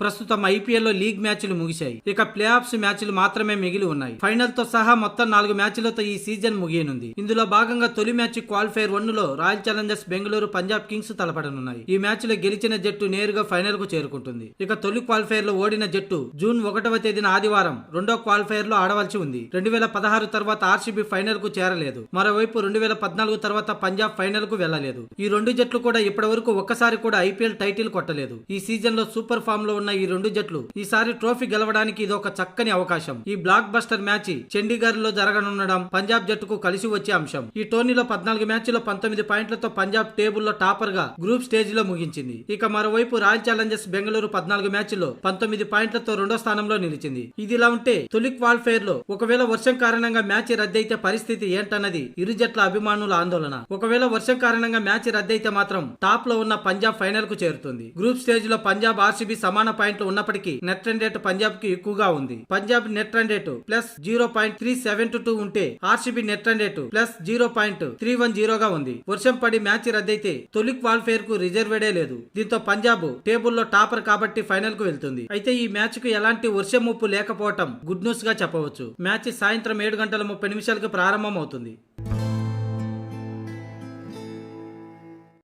ప్రస్తుతం ఐపీఎల్ లో లీగ్ మ్యాచ్లు ముగిశాయి. ఇక ప్లే ఆఫ్స్ మ్యాచ్లు మాత్రమే మిగిలి ఉన్నాయి. ఫైనల్ తో సహా మొత్తం 4 మ్యాచ్లతో ఈ సీజన్ ముగియనుంది. ఇందులో భాగంగా తొలి మ్యాచ్ క్వాలిఫైర్ 1 లో royal challengers Bengaluru Punjab kings తలపడనున్నాయి. ఈ మ్యాచ్ లో గెలిచిన జట్టు నేరుగా ఫైనల్ కు చేరుకుంటుంది. ఇక తొలి క్వాలిఫైర్ లో ఓడిన జట్టు జూన్ 1వ తేదీన ఆదివారం రెండో క్వాలిఫైర్ లో ఆడవలసి ఉంది. 2016 తర్వాత ఆర్సీబీ ఫైనల్ కు చేరలేదు. మరోవైపు 2014 తర్వాత పంజాబ్ ఫైనల్ కు వెళ్లలేదు. ఈ రెండు జట్లు కూడా ఇప్పటి వరకు ఒక్కసారి కూడా ఐపీఎల్ టైటిల్ కొట్టలేదు. ఈ సీజన్ లో సూపర్ ఫామ్ లో ఉన్న ఈ రెండు జట్లు ఈసారి ట్రోఫీ గెలవడానికి ఇది ఒక చక్కని అవకాశం. ఈ బ్లాక్ బస్టర్ మ్యాచ్ చండీగఢ్ లో జరగనుండడం పంజాబ్ జట్టుకు కలిసి వచ్చే అంశం. ఈ టోర్నీలో 14 మ్యాచ్లో 19 పాయింట్లతో పంజాబ్ టేబుల్లో టాపర్ గా గ్రూప్ స్టేజ్ లో ముగించింది. ఇక మరోవైపు రాయల్ ఛాలెంజర్స్ బెంగళూరు 14 మ్యాచ్ల్లో 19 పాయింట్లతో రెండో స్థానంలో నిలిచింది. ఇదిలా ఉంటే తొలి క్వాలిఫైర్ లో ఒకవేళ వర్షం కారణంగా మ్యాచ్ రద్దయితే పరిస్థితి ఏంటన్నది ఇరు జట్ల అభిమానుల ఆందోళన. ఒకవేళ వర్షం కారణంగా మ్యాచ్ రద్దయితే మాత్రం టాప్ లో ఉన్న పంజాబ్ ఫైనల్ కు చేరుతుంది. గ్రూప్ స్టేజ్ లో పంజాబ్ ఆర్సీబీ సమాన పాయింట్లు ఉన్నప్పటికీ నెట్ రన్ రేటు పంజాబ్ కి ఎక్కువగా ఉంది. Punjab net run rate plus 0.372 ఉంటే RCB net run rate plus 0.310 గా ఉంది. వర్షం పడి మ్యాచ్ రద్దయితే తొలి క్వాలిఫైర్ కు రిజర్వేడే లేదు. దీంతో పంజాబ్ టేబుల్లో టాపర్ కాబట్టి ఫైనల్ కు వెళ్తుంది. అయితే ఈ మ్యాచ్ కు ఎలాంటి వర్షం ముప్పు లేకపోవటం గుడ్ న్యూస్ గా చెప్పవచ్చు. మ్యాచ్ సాయంత్రం 7:30 ప్రారంభం అవుతుంది.